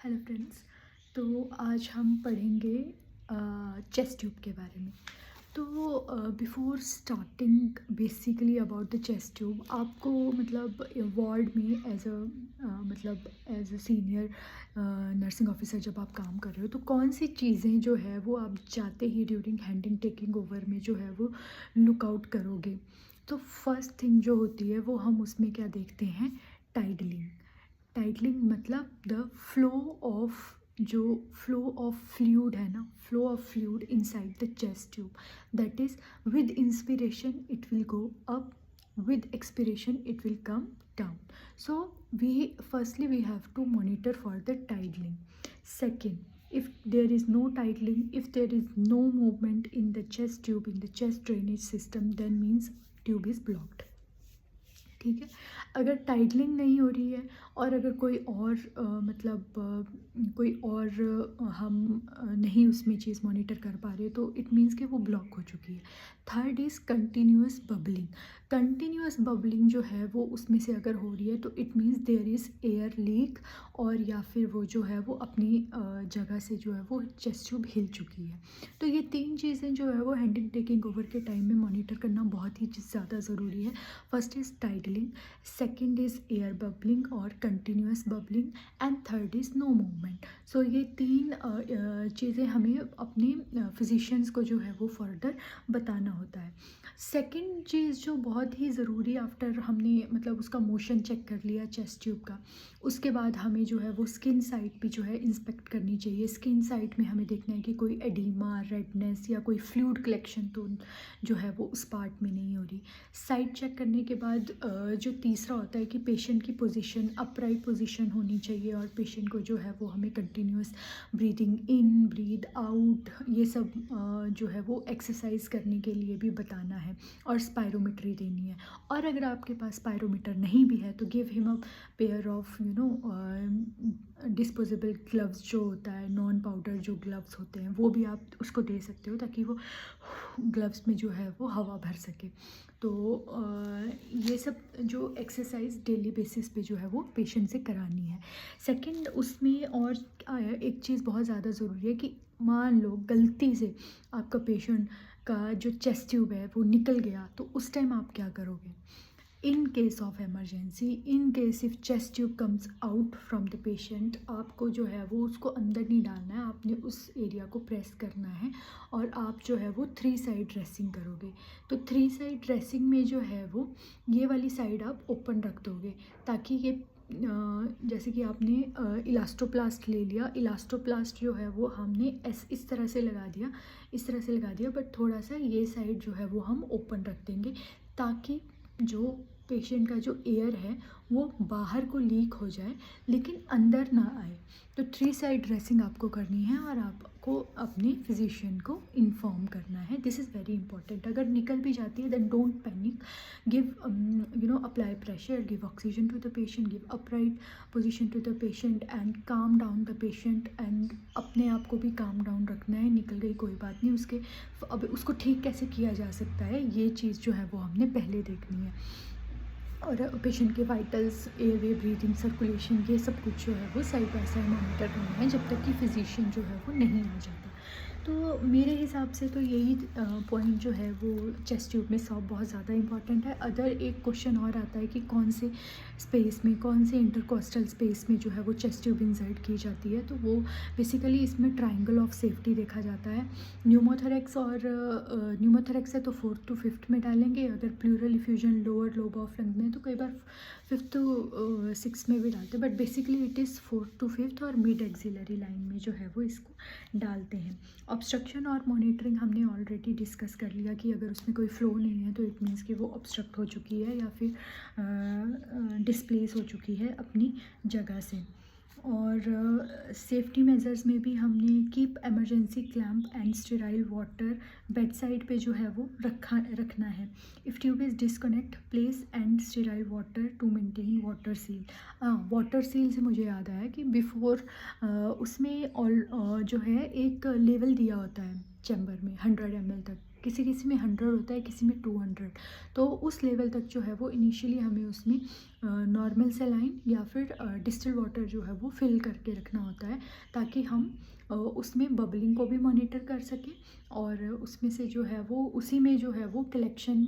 Hello friends. तो आज हम पढ़ेंगे चेस्ट ट्यूब के बारे में। तो before starting basically about the chest tube, आपको मतलब वार्ड में as a senior nursing officer जब आप काम कर रहे हो, तो कौन सी चीज़ें जो है वो आप जाते ही ड्यूरिंग हैंडिंग टेकिंग ओवर में जो है वो लुक आउट करोगे। तो फर्स्ट थिंग जो होती है वो हम उसमें क्या देखते हैं, टाइडलिंग। टाइटलिंग मतलब द ऑफ जो फ्लो ऑफ फ्लूइड है ना, flow of fluid inside the chest tube, that is with inspiration it will go up, with expiration it will come down. So we have to monitor for the tidling. Second, if there is no tidling, if there is no movement in the chest tube, in the chest drainage system, then means tube is blocked. ठीक है। अगर titling नहीं हो रही है और अगर कोई और कोई और हम नहीं उसमें चीज़ मॉनिटर कर पा रहे, तो इट मीन्स कि वो ब्लॉक हो चुकी है। Third is continuous bubbling. Continuous bubbling जो है वो उसमें से अगर हो रही है तो it means there is air leak, और या फिर वो जो है वो अपनी जगह से जो है वो चेस्ट ट्यूब हिल चुकी है। तो ये तीन चीज़ें जो है वो हैंडिंग टेकिंग ओवर के टाइम में मॉनिटर करना बहुत ही ज़्यादा ज़रूरी है। First is tidaling, second is air bubbling और continuous bubbling, and third is no movement. So ये तीन चीज़ें हमें अपने फिजिशियंस को जो है वो फर्दर बताना होता है। सेकेंड चीज़ जो बहुत ही ज़रूरी, आफ्टर हमने मतलब उसका मोशन चेक कर लिया चेस्ट ट्यूब का, उसके बाद हमें जो है वो स्किन साइड भी जो है इंस्पेक्ट करनी चाहिए। स्किन साइड में हमें देखना है कि कोई एडिमा, रेडनेस या कोई फ्लूइड कलेक्शन तो जो है वो उस पार्ट में नहीं हो रही। साइड चेक करने के बाद जो तीसरा होता है कि पेशेंट की पोजीशन अपराइट पोजीशन होनी चाहिए, और पेशेंट को जो है वो हमें continuous breathing in, breathe out, ये सब जो है वो एक्सरसाइज करने के लिए भी बताना है, और स्पायरोमेट्री देनी है। और अगर आपके पास स्पायरोमीटर नहीं भी है तो give him a pair of disposable gloves जो होता है, नॉन पाउडर जो ग्लव्स होते हैं, वो भी आप उसको दे सकते हो ताकि वो ग्लव्स में जो है वो हवा भर सके। तो ये सब जो एक्सरसाइज डेली बेसिस पे जो है वो पेशेंट से करानी है। सेकंड उसमें और एक चीज़ बहुत ज़्यादा ज़रूरी है कि मान लो गलती से आपका पेशेंट का जो चेस्ट ट्यूब है वो निकल गया, तो उस टाइम आप क्या करोगे। In case of emergency, in case if chest tube comes out from the patient, आपको जो है वो उसको अंदर नहीं डालना है, आपने उस एरिया को प्रेस करना है, और आप जो है वो 3 साइड ड्रेसिंग करोगे। तो 3 साइड ड्रेसिंग में जो है वो ये वाली साइड आप ओपन रख दोगे, ताकि ये जैसे कि आपने इलास्टोप्लास्ट ले लिया, इलास्टोप्लास्ट जो है वो हमने इस तरह से लगा दिया, इस तरह से लगा दिया, बट थोड़ा सा ये साइड जो है वो हम ओपन रख देंगे, ताकि जो पेशेंट का जो एयर है वो बाहर को लीक हो जाए लेकिन अंदर ना आए। तो 3 साइड ड्रेसिंग आपको करनी है, और आपको अपने फिजिशियन को इन्फॉर्म करना है। This is very important. अगर निकल भी जाती है then don't panic, give apply pressure, give oxygen to the patient, give upright position to the patient and calm down the patient, and अपने आप को भी काम डाउन रखना है। निकल गई कोई बात नहीं, उसके अब उसको ठीक कैसे किया जा सकता है, ये चीज़ जो है वो हमने पहले देखनी है। और पेशेंट के वाइटल्स, एयरवे, ब्रीदिंग, सर्कुलेशन, ये सब कुछ जो है वो साइड बाय साइड मॉनिटर करना है जब तक कि फिजिशियन जो है वो नहीं आ जाता। तो मेरे हिसाब से तो यही पॉइंट जो है वो चेस्ट ट्यूब में सब बहुत ज़्यादा इंपॉर्टेंट है। अदर एक क्वेश्चन और आता है कि कौन से स्पेस में, कौन से इंटरकोस्टल स्पेस में जो है वो चेस्ट ट्यूब इंसर्ट की जाती है, तो वो बेसिकली इसमें ट्राइंगल ऑफ सेफ्टी देखा जाता है। न्यूमोथोरेक्स और न्यूमोथोरेक्स है तो 4th to 5th में डालेंगे, अगर pleural effusion lower lobe of lung में तो कई बार 5th to 6th में भी डालते हैं, but basically it is 4th to 5th और मिड एक्सिलरी लाइन में जो है वो इसको डालते हैं। ऑब्स्ट्रक्शन और मॉनिटरिंग हमने ऑलरेडी डिस्कस कर लिया कि अगर उसमें कोई फ्लो नहीं है तो इट मीन्स कि वो ऑब्स्ट्रक्ट हो चुकी है या फिर डिस्प्लेस हो चुकी है अपनी जगह से। और सेफ्टी मेजर्स में भी हमने keep emergency clamp and sterile water bed side पे जो है वो रखना है। If tube is disconnect place and sterile water to maintain water seal. Water seal से मुझे याद आया कि बिफोर उसमें ऑल जो है एक लेवल दिया होता है चैम्बर में 100 ml तक, किसी किसी में 100 होता है, किसी में 200। तो उस लेवल तक जो है वो इनिशियली हमें उसमें नॉर्मल सेलाइन या फिर डिस्टिल वाटर जो है वो फिल करके रखना होता है, ताकि हम उसमें बबलिंग को भी मॉनिटर कर सकें, और उसमें से जो है वो उसी में जो है वो कलेक्शन,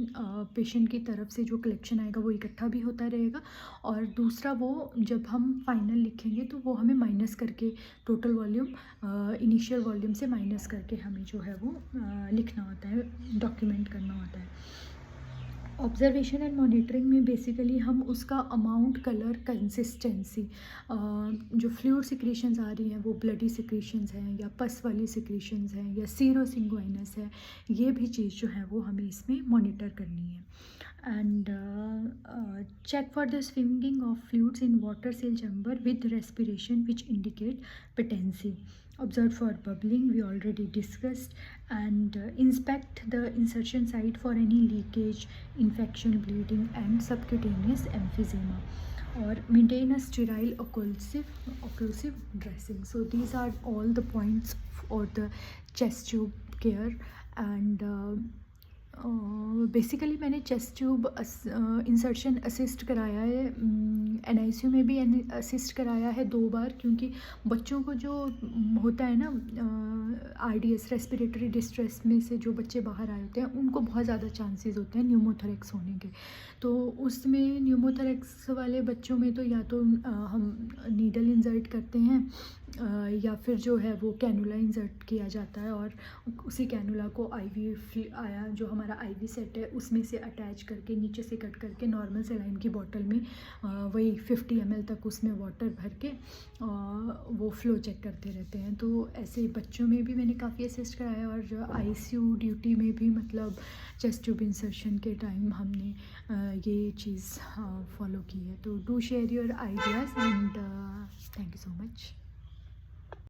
पेशेंट की तरफ से जो कलेक्शन आएगा वो इकट्ठा भी होता रहेगा। और दूसरा, वो जब हम फाइनल लिखेंगे तो वो हमें माइनस करके, टोटल वॉल्यूम इनिशियल वॉल्यूम से माइनस करके हमें जो है वो लिखना होता है, डॉक्यूमेंट करना होता है। ऑब्जर्वेशन एंड मॉनिटरिंग में बेसिकली हम उसका अमाउंट, कलर, कंसिस्टेंसी, जो फ्लूइड सिक्रीशंस आ रही हैं वो ब्लडी सिक्रीशंस हैं या पस वाली सिक्रीशंस हैं या सीरोसिंगोइनस है, ये भी चीज़ जो है वो हमें इसमें मॉनिटर करनी है। And check for the swinging of fluids in water cell chamber with respiration which indicate patency. Observe for bubbling, we already discussed. And inspect the insertion site for any leakage, infection, bleeding and subcutaneous emphysema, or maintain a sterile occlusive dressing. So these are all the points for the chest tube care. And basically मैंने chest tube insertion assist कराया है, NICU में भी assist कराया है 2 बार, क्योंकि बच्चों को जो होता है ना, RDS, रेस्पिरेटरी डिस्ट्रेस में से जो बच्चे बाहर आए होते हैं उनको बहुत ज़्यादा चांसेस होते हैं न्यूमोथोरेक्स होने के। तो उसमें न्यूमोथोरेक्स वाले बच्चों में तो या तो हम नीडल इंसर्ट करते हैं, या फिर जो है वो कैनुला इंसर्ट किया जाता है, और उसी कैनुला को जो हमारा IV सेट है उसमें से अटैच करके, नीचे से कट करके नॉर्मल सेलाइन की बॉटल में वही 50 ml तक उसमें वाटर भर के वो फ्लो चेक करते रहते हैं। तो ऐसे बच्चों में भी मैंने काफ़ी असिस्ट कराया, और ICU ड्यूटी में भी, मतलब चेस्ट ट्यूब इंसर्शन के टाइम हमने ये चीज़ फॉलो की है। तो do share your ideas, and thank you so much.